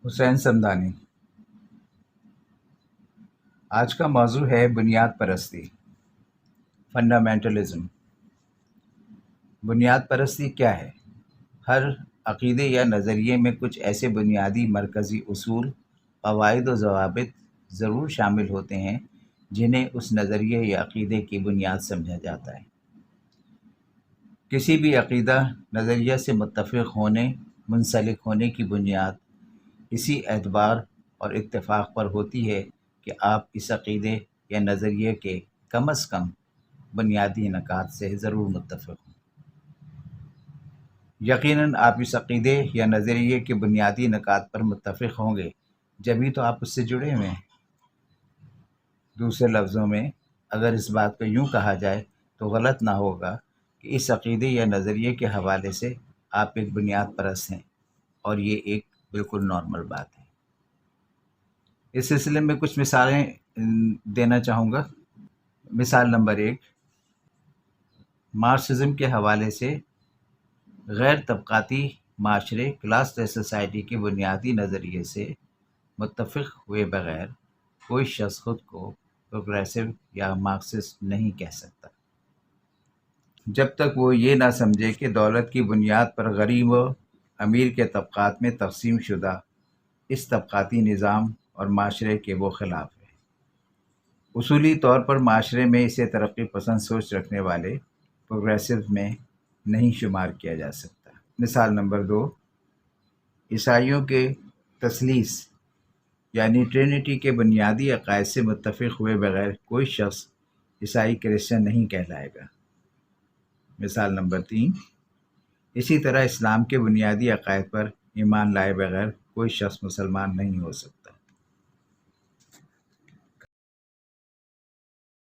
حسین سمدانی۔ آج کا موضوع ہے بنیاد پرستی، فنڈامنٹلزم۔ بنیاد پرستی کیا ہے؟ ہر عقیدے یا نظریے میں کچھ ایسے بنیادی مرکزی اصول، قواعد و ضوابط ضرور شامل ہوتے ہیں جنہیں اس نظریے یا عقیدے کی بنیاد سمجھا جاتا ہے۔ کسی بھی عقیدہ نظریہ سے متفق ہونے، منسلک ہونے کی بنیاد اسی اعتبار اور اتفاق پر ہوتی ہے کہ آپ اس عقیدے یا نظریے کے کم از کم بنیادی نکات سے ضرور متفق ہوں۔ یقیناً آپ اس عقیدے یا نظریے کے بنیادی نکات پر متفق ہوں گے، جبھی تو آپ اس سے جڑے ہوئے ہیں۔ دوسرے لفظوں میں، اگر اس بات کو یوں کہا جائے تو غلط نہ ہوگا کہ اس عقیدے یا نظریے کے حوالے سے آپ ایک بنیاد پرست ہیں، اور یہ ایک بالکل نارمل بات ہے۔ اس سلسلے میں کچھ مثالیں دینا چاہوں گا۔ مثال نمبر 1، مارکسزم کے حوالے سے غیر طبقاتی معاشرے، کلاس لیس سوسائٹی کے بنیادی نظریے سے متفق ہوئے بغیر کوئی شخص خود کو پروگریسو یا مارکسسٹ نہیں کہہ سکتا، جب تک وہ یہ نہ سمجھے کہ دولت کی بنیاد پر غریب و امیر کے طبقات میں تقسیم شدہ اس طبقاتی نظام اور معاشرے کے وہ خلاف ہے۔ اصولی طور پر معاشرے میں اسے ترقی پسند سوچ رکھنے والے پروگریسو میں نہیں شمار کیا جا سکتا۔ مثال نمبر 2، عیسائیوں کے تثلیث یعنی ٹرینٹی کے بنیادی عقائد سے متفق ہوئے بغیر کوئی شخص عیسائی کرسچن نہیں کہلائے گا۔ مثال نمبر 3، اسی طرح اسلام کے بنیادی عقائد پر ایمان لائے بغیر کوئی شخص مسلمان نہیں ہو سکتا۔